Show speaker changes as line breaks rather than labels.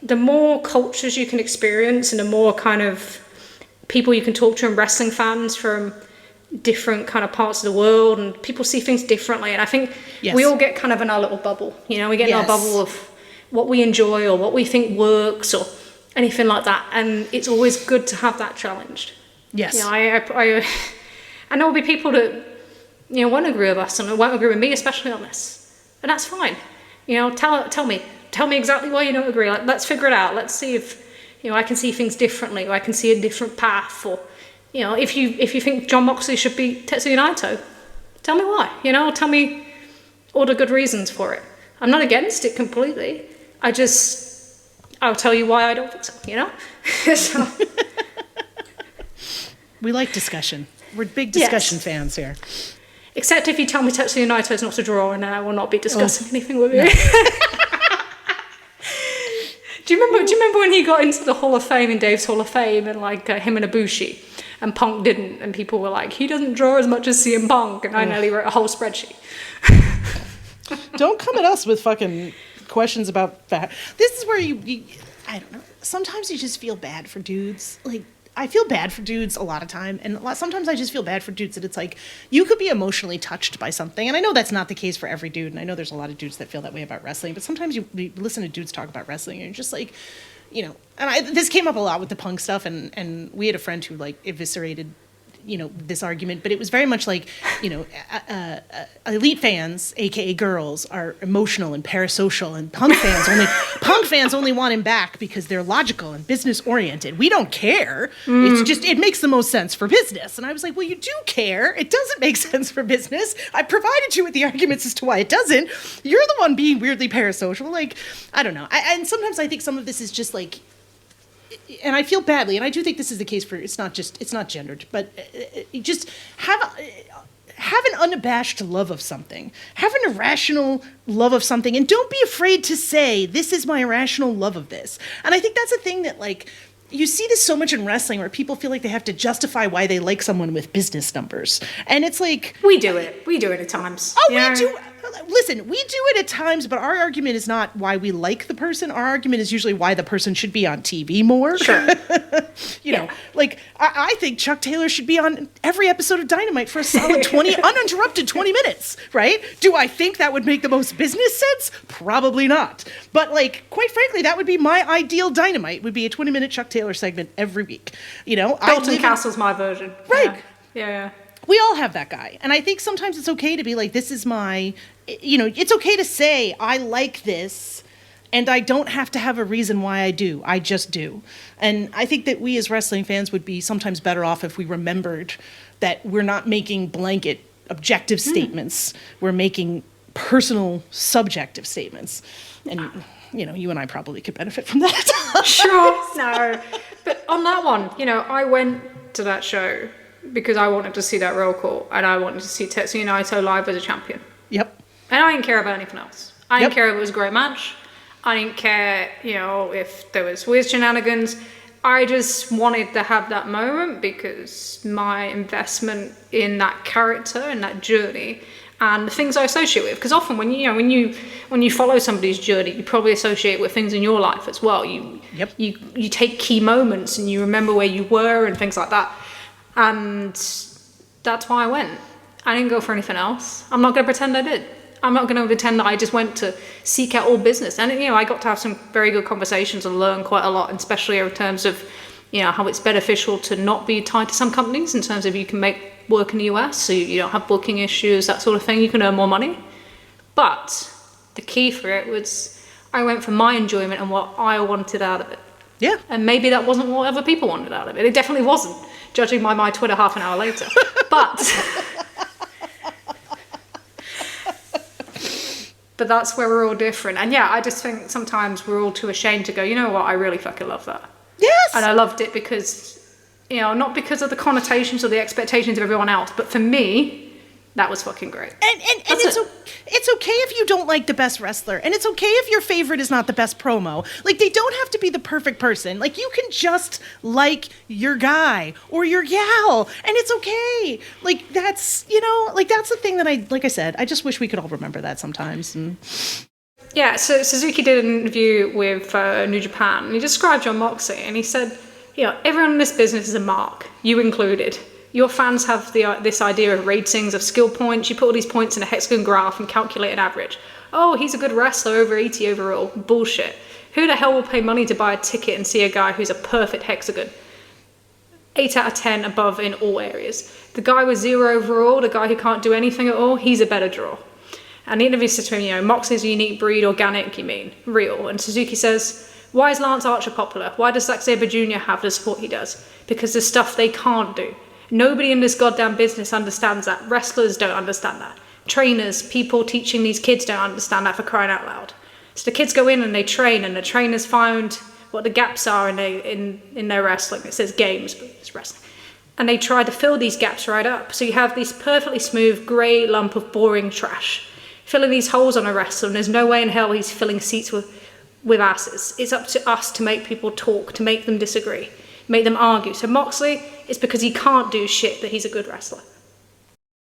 the more cultures you can experience and the more kind of people you can talk to and wrestling fans from different kind of parts of the world, and people see things differently. And I think we all get kind of in our little bubble, we get in our bubble of what we enjoy or what we think works or anything like that. And it's always good to have that challenged.
Yes.
And there will be people that, won't agree with us and won't agree with me, especially on this. And that's fine. Tell me exactly why you don't agree. Like, let's figure it out. Let's see if, I can see things differently, or I can see a different path, or, if you think Jon Moxley should beat Tetsuya Naito, tell me why. Tell me all the good reasons for it. I'm not against it completely. I'll tell you why I don't think so. So.
We like discussion. We're big discussion fans here.
Except if you tell me Tetsuya Naito is not a draw, and then I will not be discussing anything with you. No. Do you remember when he got into the Hall of Fame, in Dave's Hall of Fame, and him and Ibushi, and Punk didn't, and people were like, he doesn't draw as much as CM Punk, and I nearly wrote a whole spreadsheet.
Don't come at us with fucking questions about that. This is where you I don't know. Sometimes you just feel bad for dudes. Like, I feel bad for dudes a lot of time, and sometimes I just feel bad for dudes that it's like, you could be emotionally touched by something, and I know that's not the case for every dude, and I know there's a lot of dudes that feel that way about wrestling, but sometimes you listen to dudes talk about wrestling, and you're just like, and this came up a lot with the Punk stuff, and we had a friend who, eviscerated this argument, but it was very much like, elite fans, aka girls, are emotional and parasocial, and Punk fans only want him back because they're logical and business oriented. We don't care. It's just, it makes the most sense for business. And I was like, well, you do care. It doesn't make sense for business. I provided you with the arguments as to why it doesn't. You're the one being weirdly parasocial. Like, I don't know. And sometimes I think some of this is just like, and I feel badly, and I do think this is the case for, it's not gendered, but you just have an unabashed love of something. Have an irrational love of something, and don't be afraid to say, this is my irrational love of this. And I think that's a thing that, you see this so much in wrestling, where people feel like they have to justify why they like someone with business numbers. And it's like...
We do it at times.
Oh, we do. Listen, we do it at times, but our argument is not why we like the person. Our argument is usually why the person should be on TV more.
Sure.
I think Chuck Taylor should be on every episode of Dynamite for a solid uninterrupted 20 minutes, right? Do I think that would make the most business sense? Probably not. But, quite frankly, that would be my ideal Dynamite, would be a 20-minute Chuck Taylor segment every week.
Dalton Castle's my version.
Right.
Yeah.
We all have that guy. And I think sometimes it's okay to be like, this is my, it's okay to say, I like this, and I don't have to have a reason why I do. I just do. And I think that we as wrestling fans would be sometimes better off if we remembered that we're not making blanket objective statements. We're making personal subjective statements. And, you and I probably could benefit from that.
Sure. No. But on that one, I went to that show because I wanted to see that roll call, and I wanted to see Tetsuya Naito live as a champion.
Yep.
And I didn't care about anything else. I didn't care if it was a great match. I didn't care, if there was weird shenanigans. I just wanted to have that moment because my investment in that character and that journey and the things I associate with. Because often when you follow somebody's journey, you probably associate with things in your life as well. You take key moments and you remember where you were and things like that. And that's why I went. I didn't go for anything else. I'm not going to pretend I did. I'm not going to pretend that I just went to seek out all business. And, I got to have some very good conversations and learn quite a lot, and especially in terms of, how it's beneficial to not be tied to some companies in terms of you can make work in the US, so you don't have booking issues, that sort of thing. You can earn more money. But the key for it was I went for my enjoyment and what I wanted out of it.
Yeah.
And maybe that wasn't what other people wanted out of it. It definitely wasn't, judging by my Twitter half an hour later. But that's where we're all different. And yeah, I just think sometimes we're all too ashamed to go, you know what, I really fucking love that.
Yes!
And I loved it because, not because of the connotations or the expectations of everyone else, but for me, that was fucking great.
And it's okay if you don't like the best wrestler, and it's okay if your favorite is not the best promo. They don't have to be the perfect person. You can just like your guy or your gal, and it's okay. That's, that's the thing that I said, I just wish we could all remember that sometimes. And
Yeah, so Suzuki did an interview with New Japan, and he described Jon Moxley, and he said, everyone in this business is a mark, you included. Your fans have this idea of ratings, of skill points. You put all these points in a hexagon graph and calculate an average. Oh, he's a good wrestler, over 80 overall. Bullshit. Who the hell will pay money to buy a ticket and see a guy who's a perfect hexagon? 8 out of 10 above in all areas. The guy with 0 overall, the guy who can't do anything at all, he's a better draw. And the interview said to him, Moxley's a unique breed, organic, you mean, real. And Suzuki says, why is Lance Archer popular? Why does Zack Sabre Jr. have the support he does? Because there's stuff they can't do. Nobody in this goddamn business understands that. Wrestlers don't understand that. Trainers, people teaching these kids don't understand that, for crying out loud. So the kids go in and they train, and the trainers find what the gaps are in their wrestling. It says games, but it's wrestling. And they try to fill these gaps right up. So you have this perfectly smooth grey lump of boring trash filling these holes on a wrestler, and there's no way in hell he's filling seats with asses. It's up to us to make people talk, to make them disagree, make them argue. So Moxley, it's because he can't do shit that he's a good wrestler.